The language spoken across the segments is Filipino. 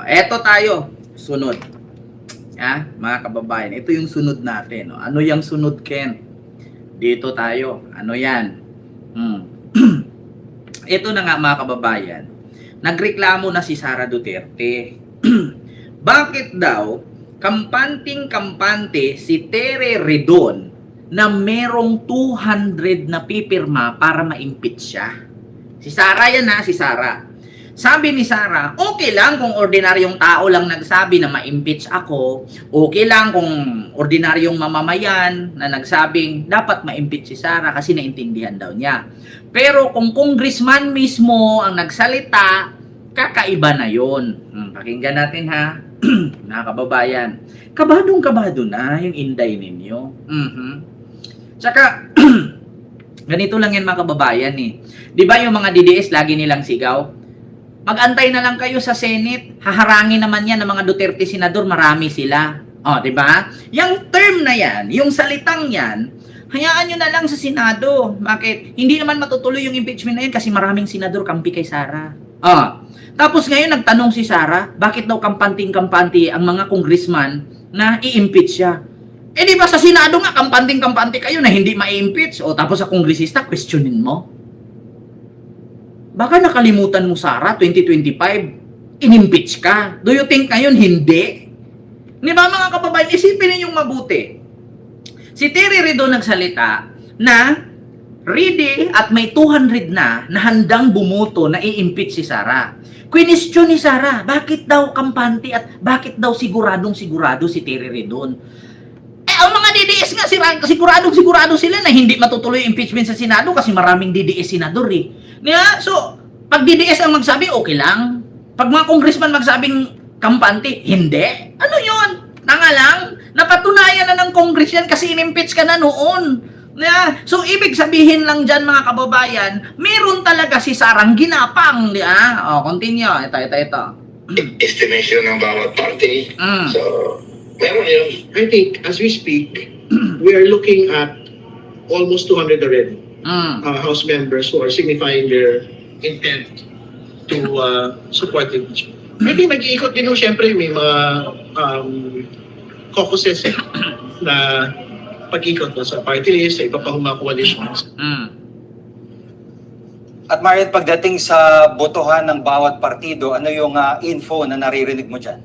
Eto tayo, sunod. Mga kababayan, ito yung sunod natin. No? Ano yung sunod, Ken? Dito tayo. Ano yan? Ito na nga mga kababayan. Nagreklamo na si Sara Duterte. Bakit daw kampanting-kampante si Tere Redon na merong 200 na pipirma para ma-impeach siya? Si Sara yan si Sara. Sabi ni Sara, okay lang kung ordinaryong tao lang nagsabi na ma-impeach ako. Okay lang kung ordinaryong mamamayan na nagsabing dapat ma-impeach si Sara kasi naintindihan daw niya. Pero kung congressman mismo ang nagsalita, kakaiba na yon. Pakinggan natin ha, mga kababayan. Kabadong-kabado na yung inday ninyo. Tsaka, ganito lang yan mga kababayan eh. Di ba yung mga DDS lagi nilang sigaw? Mag-antay na lang kayo sa Senate, haharangin naman yan ng mga Duterte senador, marami sila. Di ba? Yung term na yan, yung salitang yan, hayaan nyo na lang sa Senado. Bakit? Hindi naman matutuloy yung impeachment na yun kasi maraming senador kampi kay Sara. Tapos ngayon nagtanong si Sara, bakit daw kampanting-kampante ang mga congressman na i-impeach siya? Di ba sa Senado nga, kampanting-kampante kayo na hindi ma-impeach? Tapos sa kongresista, questionin mo? Baka nakalimutan mo, Sara, 2025, in-impeach ka. Do you think ngayon hindi? Di ba mga kababayan, isipin ninyong mabuti. Si Tere Redon nagsalita na ready at may 200 na handang bumuto na i-impeach si Sara. Question ni Sara, bakit daw kampante at bakit daw siguradong-sigurado si Tere Redon? Ang mga DDS nga, siguradong-sigurado sila na hindi matutuloy yung impeachment sa Senado kasi maraming DDS senador eh. So, pag DDS ang magsabi, okay lang. Pag mga congressman magsabing kampante, hindi. Ano yon? Nga lang, napatunayan na ng congress yan kasi in-impeach ka na noon. So, ibig sabihin lang dyan mga kababayan, meron talaga si Sarang ginapang. Continue. Ito. Estimation ng bawat party. So, meron yun. I think as we speak, we are looking at almost 200 already. House members who are signifying their intent to support the impeachment. I think nag-iikot din siyempre may mga caucuses na pag-ikot sa party list, sa iba pa mga coalitions. At Marian, pagdating sa botohan ng bawat partido, ano yung info na naririnig mo dyan?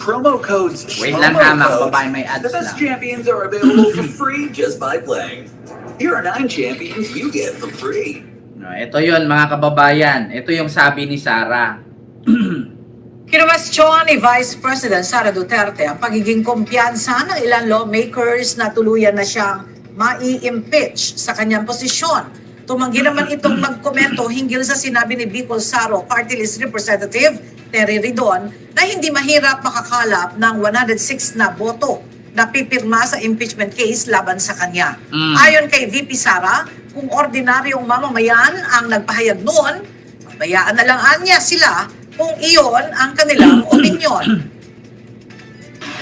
Promo codes Wait lang ha, mga kababayan, may ads The best lang. champions are available for free just by playing. Here are 9 champions you get for free. Ito yun mga kababayan. Ito yung sabi ni Sara. Kinwestiyon ni Vice President Sara Duterte ang pagiging kumpiyansa ng ilang lawmakers na tuluyan na siyang mai-impeach sa kanyang posisyon. Tumanggi naman itong magkomento hinggil sa sinabi ni Bicol Saro Party List Representative Tere Redon na hindi mahirap makakalap ng 106 na boto na pipirma sa impeachment case laban sa kanya. Ayon kay VP Sara, kung ordinaryong mamamayan ang nagpahayag noon, bayaan na lang niya sila kung iyon ang kanilang opinion.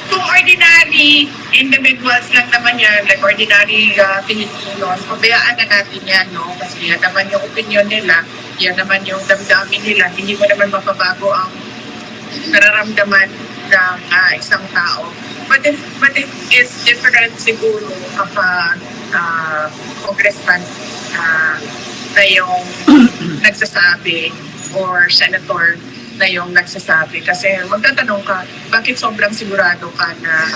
Kung ordinary individuals lang naman yan, like ordinary Filipinos, pabayaan na natin yan, no? Kasi yan naman yung opinion nila, yan naman yung damdamin nila, hindi mo naman mapabago ang nararamdaman ng isang tao. But it is different siguro kapag congressman na yung nagsasabi or senator na yung nagsasabi. Kasi magtatanong ka, bakit sobrang sigurado ka na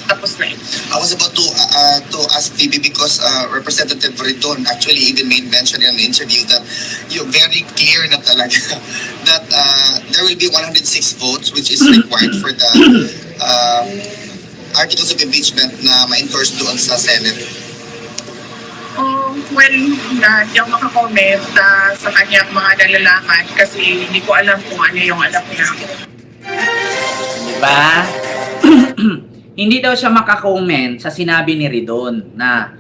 tapos na ito? I was about to ask Phoebe because Representative Redon actually even made mention in an interview that you're very clear na talaga that there will be 106 votes which is required for the articles of impeachment na ma-endorse doon sa Senate. Well, hindi ako makakomment sa kanyang mga nalalaman kasi hindi ko alam kung ano yung alam niya. Diba? Hindi daw siya makakomment sa sinabi ni Redon na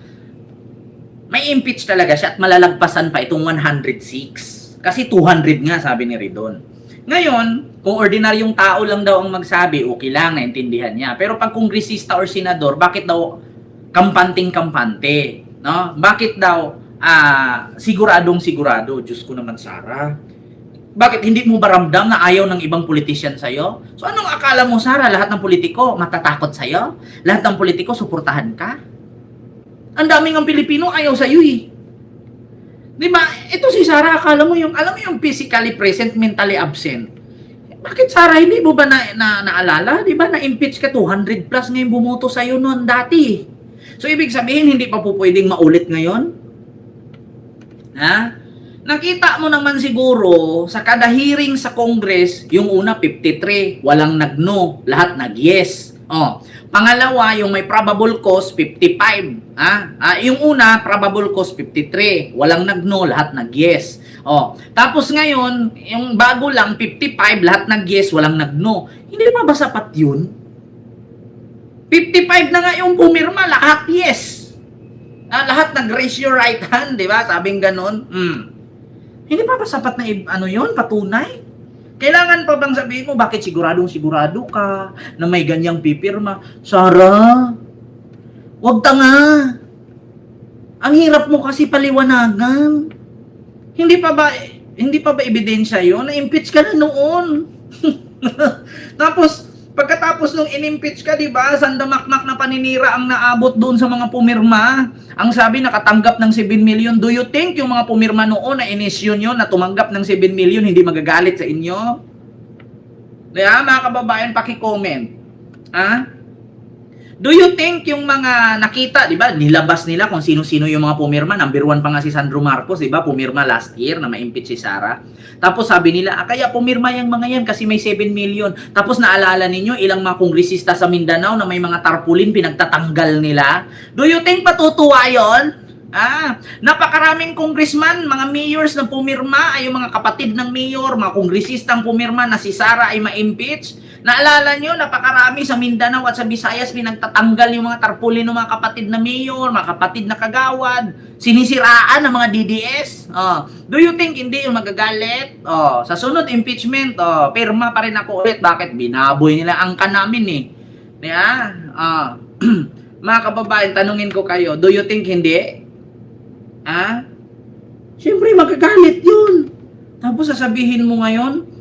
may impeach talaga siya at malalagpasan pa itong 106. Kasi 200 nga sabi ni Redon. Ngayon, kung ordinaryong tao lang daw ang magsabi, okay lang, naintindihan niya. Pero pag kongresista or senador, bakit daw kampanting-kampante? No? Bakit daw siguradong-sigurado? Diyos ko naman, Sara. Bakit hindi mo ba ramdam na ayaw ng ibang politician sa'yo? So anong akala mo, Sara? Lahat ng politiko matatakot sa'yo? Lahat ng politiko suportahan ka? Ang daming ang Pilipino ayaw sa'yo eh. Di ba? Ito si Sara, akala mo yung, alam mo yung physically present, mentally absent. Bakit Sara, hindi mo ba naalala? Di ba na-impeach ka 200 plus ngayon bumoto sa'yo noon dati? So ibig sabihin, hindi pa po pwedeng maulit ngayon? Ha? Nakita mo naman siguro sa kada hearing sa Congress, yung una 53, walang nag-no, lahat nag-yes. Oh. Pangalawa, yung may probable cause 55. Yung una, probable cause 53, walang nag-no, lahat nag-yes. Oh. Tapos ngayon, yung bago lang 55, lahat nag-yes, walang nag-no. Hindi pa ba sapat yun? 55 na nga yung pumirma, lahat yes. Lahat nag-raise your right hand, di ba? Sabing ganon. Hindi pa ba sapat na yun, patunay? Kailangan pa bang sabihin mo, bakit sigurado ka na may ganyang pipirma? Sara, wag ka nga. Ang hirap mo kasi paliwanagan. Hindi pa ba ebidensya yun? Na-impeach ka na noon. Tapos, pagkatapos nung in-impeach ka, di ba, sandamakmak na paninira ang naabot doon sa mga pumirma. Ang sabi, nakatanggap ng 7 million. Do you think yung mga pumirma noon na inisyon nyo na tumanggap ng 7 million, hindi magagalit sa inyo? Kaya, mga kababayan, paki-comment. Do you think yung mga nakita, di ba, nilabas nila kung sino-sino yung mga pumirma. Number 1 pa nga si Sandro Marcos, di ba, pumirma last year na ma-impeach si Sara. Tapos sabi nila, kaya pumirma yung mga yan kasi may 7 million. Tapos naalala ninyo, ilang mga kongresista sa Mindanao na may mga tarpaulin pinagtatanggal nila. Do you think patutuwa yon? Napakaraming congressman, mga mayors na pumirma, ay yung mga kapatid ng mayor, mga kongresistang pumirma na si Sara ay ma-impeach. Naalala nyo, napakarami sa Mindanao at sa Visayas pinagtatanggal yung mga tarpaulin ng mga kapatid na mayor, mga kapatid na kagawad, sinisiraan ng mga DDS. Do you think hindi yung magagalit? Sa sunod impeachment, pirma pa rin ako ulit. Bakit? Binaboy nila angka namin eh. Mga kababayan, tanungin ko kayo, do you think hindi? Siyempre magagalit yun. Tapos sasabihin mo ngayon,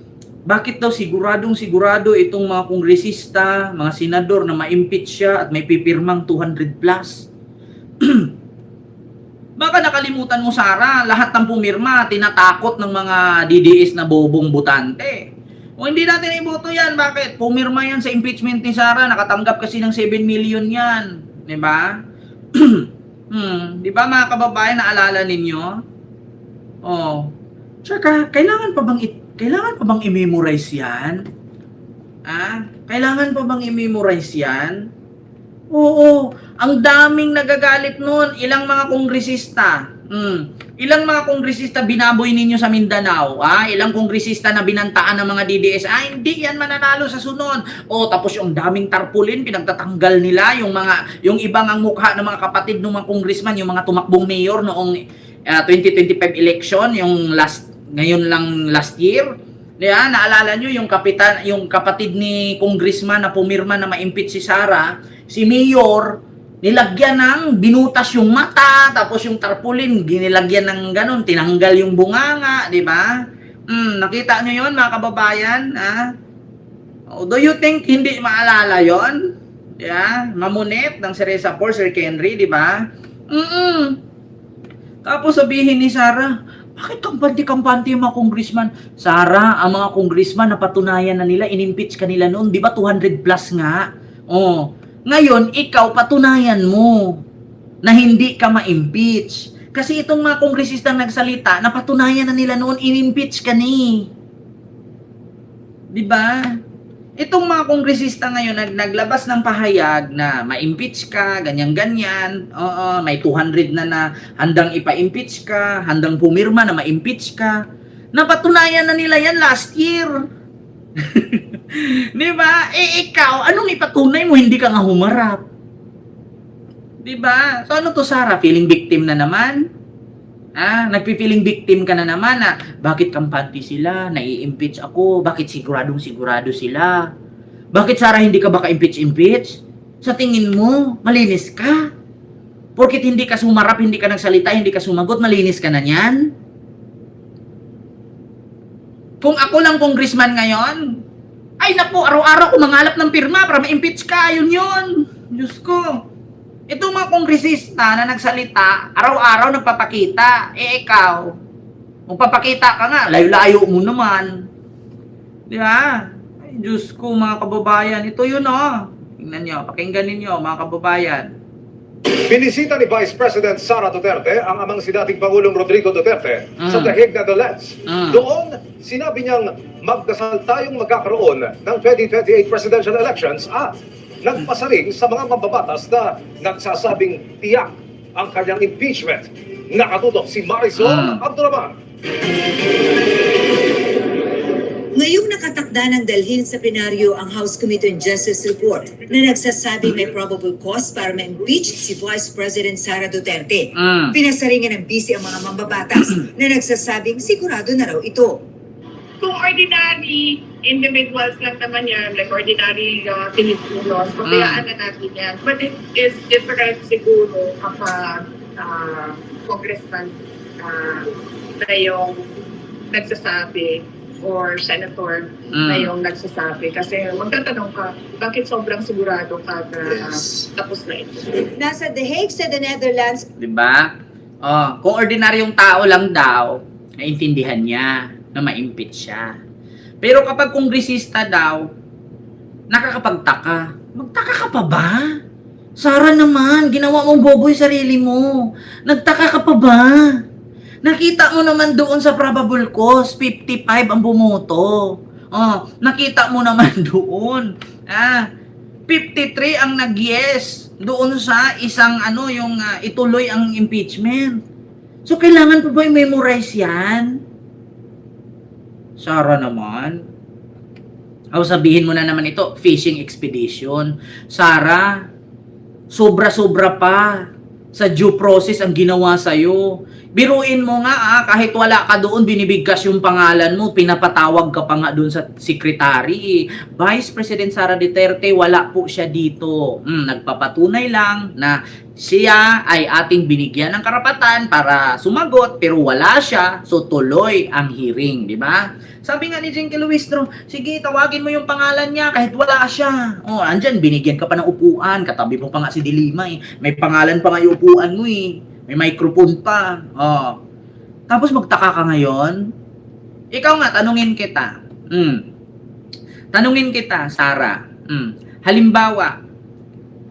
bakit daw sigurado itong mga kongresista, mga senador na ma-impeach siya at may pipirmang 200 plus? Baka nakalimutan mo, Sara, lahat ng pumirma, tinatakot ng mga DDS na bobong butante. O hindi natin iboto yan, bakit? Pumirma yan sa impeachment ni Sara, nakatanggap kasi ng 7 million yan. Diba? Diba mga kababayan, naalala ninyo? Tsaka, kailangan pa bang i-memorize yan? Kailangan pa bang i-memorize yan? Oo, ang daming nagagalit noon. Ilang mga kongresista? Ilang mga kongresista binaboy ninyo sa Mindanao? Ilang kongresista na binantaan ng mga DDS? Hindi yan mananalo sa sunod. Tapos yung daming tarpaulin, pinagtatanggal nila yung ibang ang mukha ng mga kapatid ng mga congressman, yung mga tumakbong mayor noong 2025 election, ngayon lang last year. Naalala nyo yung kapatid ni congressman na pumirma na ma-impeach si Sara, si mayor, nilagyan ng binutas yung mata, tapos yung tarpaulin, ginilagyan ng ganun, tinanggal yung bunganga, di ba? Nakita nyo yun, mga kababayan? Do you think hindi maalala yon? Mamunit ng Cereza Por, Sir Henry, di ba? Tapos sabihin ni Sara, bakit kampante yung mga congressman? Sara, ang mga congressman napatunayan na nila, in-impeach kanila noon, di ba 200 plus nga? Ngayon, ikaw patunayan mo na hindi ka ma-impeach. Kasi itong mga kongresistang nagsalita, napatunayan na nila noon, in-impeach ka ni. Di ba? Itong mga kongresista ngayon naglabas ng pahayag na ma-impeach ka, ganyan-ganyan. May 200 na handang ipa-impeach ka, handang pumirma na ma-impeach ka. Napatunayan na nila yan last year. Di ba? Ikaw, anong ipatunay mo? Hindi ka nga humarap. Di ba? So ano to, Sara? Feeling victim na naman? Nagpi-feeling victim ka na naman na bakit kampante sila, nai-impeach ako, bakit sigurado sila? Bakit Sara hindi ka baka impeach? Sa tingin mo, malinis ka? Porkit hindi ka sumarap, hindi ka nagsalita, hindi ka sumagot, malinis ka na niyan? Kung ako lang congressman ngayon, ay naku, araw-araw ko mangalap ng pirma para ma-impeach ka, yun. Diyos ko. Itong mga kongresista na nagsalita, araw-araw nagpapakita. Ikaw, magpapakita ka nga, layo-layo mo naman. Di ba? Ay, Diyos ko, mga kababayan. Ito yun, Tingnan nyo, pakinggan ninyo, mga kababayan. Binisita ni Vice President Sara Duterte ang amang si dating Pangulong Rodrigo Duterte sa The Hague, Netherlands. Doon, sinabi niyang magdasal tayong magkakaroon ng 2028 presidential elections at nagpasaring sa mga mambabatas na nagsasabing tiyak ang kanyang impeachment. Nakatutok si Marisol Abduraman. Ngayong nakatakda ng dalhin sa plenaryo ang House Committee on Justice report na nagsasabing may probable cause para ma-impeach si Vice President Sara Duterte. Pinasaringan ng busy ang mga mambabatas na nagsasabing sigurado na raw ito. Kung ordinary individuals lang naman yan, like ordinary Filipinos, pabayaan na natin yan. But it is different siguro kapag congressman na yung nagsasabi or senator na yung nagsasabi. Kasi magtatanong ka, bakit sobrang sigurado ka na tapos na ito? Nasa The Hague sa the Netherlands. Diba? Kung ordinaryong tao lang daw, naintindihan niya na ma-impeach siya. Pero kapag kongresista daw, nakakapagtaka. Magtaka ka pa ba? Sara naman, ginawa mong bobo yung sarili mo. Nagtaka ka pa ba? Nakita mo naman doon sa probable cause, 55 ang bumoto. Nakita mo naman doon. 53 ang nag-yes doon sa isang yung ituloy ang impeachment. So kailangan pa ba i-memorize yan? Sara naman. Sabihin mo na naman ito, fishing expedition. Sara, sobra-sobra pa sa due process ang ginawa sa'yo. Biruin mo nga kahit wala ka doon, binibigkas yung pangalan mo, pinapatawag ka pa nga doon sa secretary. Vice President Sara Duterte, wala po siya dito. Nagpapatunay lang na siya ay ating binigyan ng karapatan para sumagot, pero wala siya, so tuloy ang hearing, di ba? Sabi nga ni Jenke Luistro, sige, tawagin mo yung pangalan niya kahit wala siya. Andyan, binigyan ka pa ng upuan, katabi mo pa nga si Dilima may pangalan pa nga yung upuan mo may microphone pa. Tapos magtaka ka ngayon? Ikaw nga, tanungin kita. Tanungin kita, Sara. Halimbawa,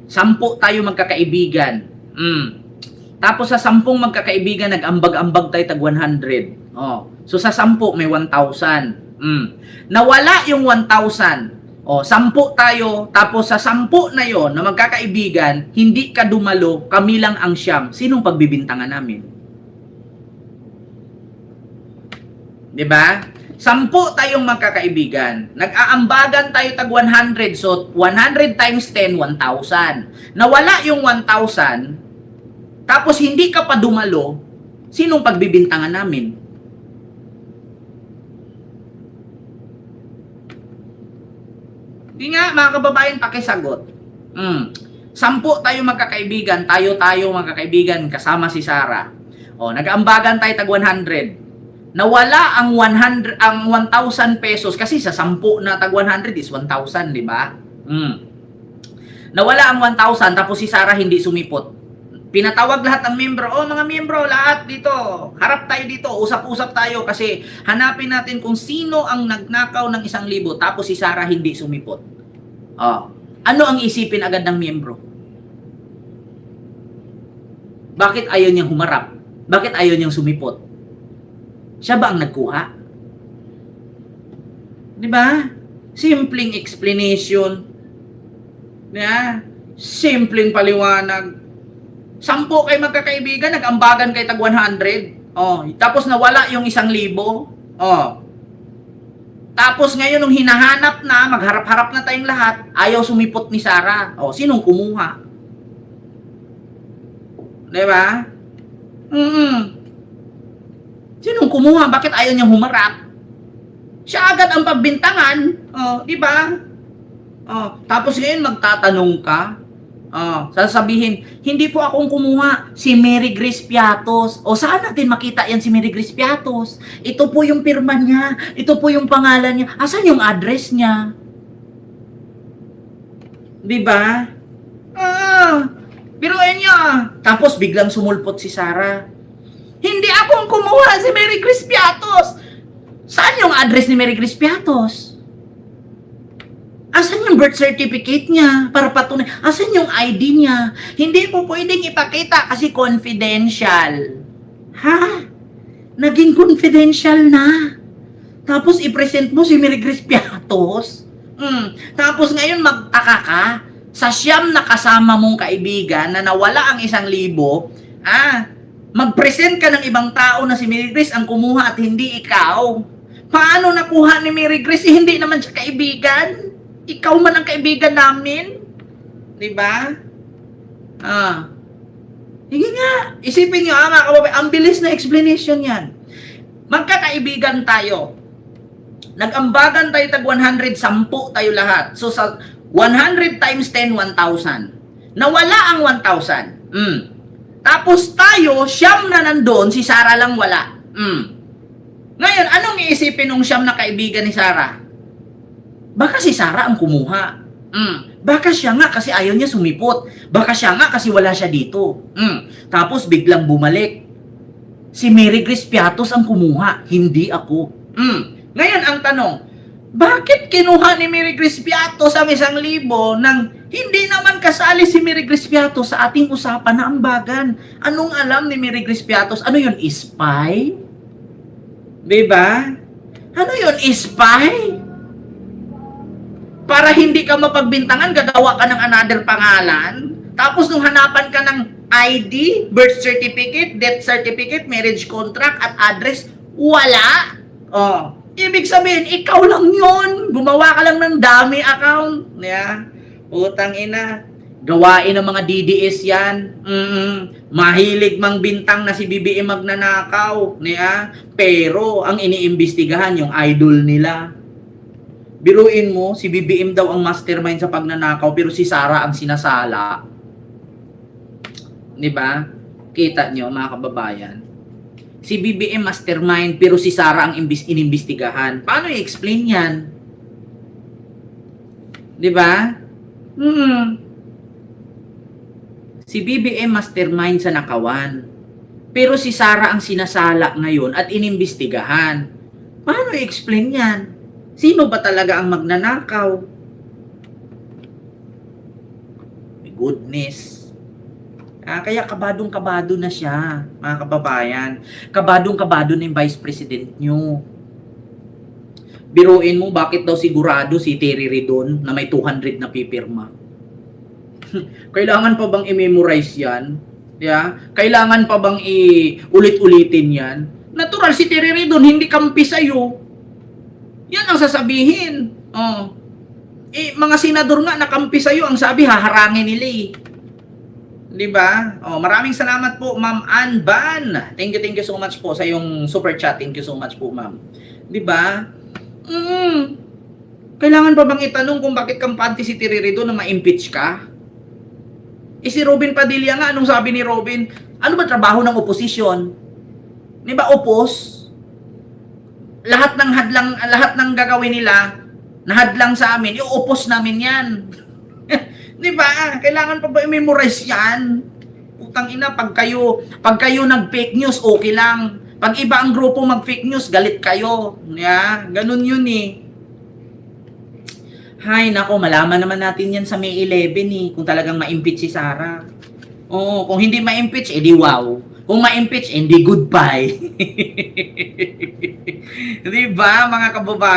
10 tayo magkakaibigan. Tapos sa 10 magkakaibigan, nag-ambag-ambag tayo tag 100. So sa 10, may 1,000. Nawala yung 1,000. 10 tayo, tapos sa 10 na yon na magkakaibigan, hindi ka dumalo, kami lang ang siyam. Sinong pagbibintangan namin? Diba? 10 tayong magkakaibigan. Nag-aambagan tayo tag 100. So, 100 times 10, 1,000. Nawala yung 1,000, tapos hindi ka pa dumalo, sinong pagbibintangan namin? Di nga, mga kababayan, pakisagot. 10 tayo magkakaibigan, tayo magkakaibigan, kasama si Sara. Nag-aambagan tayo tag 100. Nawala ang 1,000 pesos kasi sa 10 na tag 100 is 1,000, di ba? Nawala ang 1,000 tapos si Sara hindi sumipot. Pinatawag lahat ng miyembro. Mga miyembro, lahat dito. Harap tayo dito. Usap-usap tayo kasi hanapin natin kung sino ang nagnakaw ng 1,000 tapos si Sara hindi sumipot. Ano ang isipin agad ng miyembro? Bakit ayaw niyang humarap? Bakit ayaw niyang sumipot? Siya ba ang nagkuha? Di ba? Simpleng explanation. Simpleng paliwanag. 10 kayo magkakaibigan, nag-ambagan kayo tag 100. Tapos nawala yung 1,000. Tapos ngayon nung hinahanap na, magharap-harap na tayong lahat, ayaw sumipot ni Sara. Sinong kumuha? Diba? Sinong kumuha? Bakit ayaw niyang humarap? Siya agad ang pagbintangan. Diba? Tapos ngayon magtatanong ka, Sasabihin, hindi po akong kumuha, si Mary Grace Piatos. O saan natin makita yan si Mary Grace Piatos? Ito po yung pirma niya, ito po yung pangalan niya. Asan yung address niya? Diba? Biruin niya. Tapos biglang sumulpot si Sarah. Hindi akong kumuha, si Mary Grace Piatos. Saan yung address ni Mary Grace Piatos? Asan yung birth certificate niya para patunay? Asan yung ID niya? Hindi po pwedeng ipakita kasi confidential. Ha? Naging confidential na. Tapos i-present mo si Mary Grace Piatos. Tapos ngayon magtaka ka sa siyam na kasama mong kaibigan na nawala ang 1,000, mag-present ka ng ibang tao na si Mary Grace ang kumuha at hindi ikaw. Paano nakuha ni Mary Grace? Hindi naman siya kaibigan. Ikaw man ang kaibigan namin. Diba? Sige nga. Isipin nyo, mga kababayan, ang bilis na explanation yan. Magkakaibigan tayo. Nag-ambagan tayo tag 110 tayo lahat. So sa 100 times 10, 1,000. Nawala ang 1,000. Tapos tayo, siyam na nandoon, si Sarah lang wala. Ngayon, anong iisipin ng siyam na kaibigan ni Sarah? Baka si Sarah ang kumuha. Baka siya nga kasi ayaw niya sumipot. Baka siya nga kasi wala siya dito. Tapos biglang bumalik. Si Mary Grace Piatos ang kumuha, hindi ako. Ngayon ang tanong, bakit kinuha ni Mary Grace Piatos ang 1,000 nang hindi naman kasali si Mary Grace Piatos sa ating usapan na ambagan? Anong alam ni Mary Grace Piatos? Ano yun? Spy? Diba? Ano yun? Spy? Para hindi ka mapagbintangan, gagawa ka ng another pangalan. Tapos nung hanapan ka ng ID, birth certificate, death certificate, marriage contract, at address, wala. Ibig sabihin, ikaw lang yun. Gumawa ka lang ng dummy account. Yeah. Utang ina. Gawain ng mga DDS yan. Mahilig mang bintang na si BBM magnanakaw. Yeah. Pero ang iniimbestigahan yung idol nila. Biruin mo, si BBM daw ang mastermind sa pagnanakaw, pero si Sarah ang sinasala. Diba? Kita nyo, mga kababayan. Si BBM mastermind, pero si Sarah ang inimbestigahan. Paano i-explain yan? Diba? Si BBM mastermind sa nakawan, pero si Sarah ang sinasala ngayon at inimbestigahan. Paano i-explain yan? Sino ba talaga ang magnanakaw? My goodness. Kaya kabadong-kabado na siya, mga kababayan. Kabadong-kabado na yung Vice President nyo. Biruin mo, bakit daw sigurado si Terry Ridon na may 200 na pipirma? Kailangan pa bang i-memorize yan? Yeah? Kailangan pa bang i-ulit-ulitin yan? Natural, si Terry Ridon, hindi kampi sa'yo. Yan ang sasabihin. Mga senador nga nakampi sa'yo, ang sabi, haharangin nila eh. Diba? Maraming salamat po, Ma'am Ann Ban. Thank you so much po sa yung super chat. Thank you so much po, Ma'am. Diba? Kailangan pa bang itanong kung bakit kampante si Terry Ridon na ma-impeach ka? Si Robin Padilla nga, anong sabi ni Robin? Ano ba trabaho ng oposisyon? Diba, opos? Lahat ng gagawin nila, nahadlang sa amin, i-oppose namin yan. Di ba? Kailangan pa ba i-memorize yan? Utang ina, pag kayo nag-fake news, okay lang. Pag iba ang grupo mag-fake news, galit kayo. Yeah, ganun yun eh. Hay, nako, malaman naman natin yan sa May 11 eh, kung talagang ma-impeach si Sarah. Kung hindi ma-impeach, edi wow. Kung ma-impeach, hindi goodbye. Diba, mga kababayan?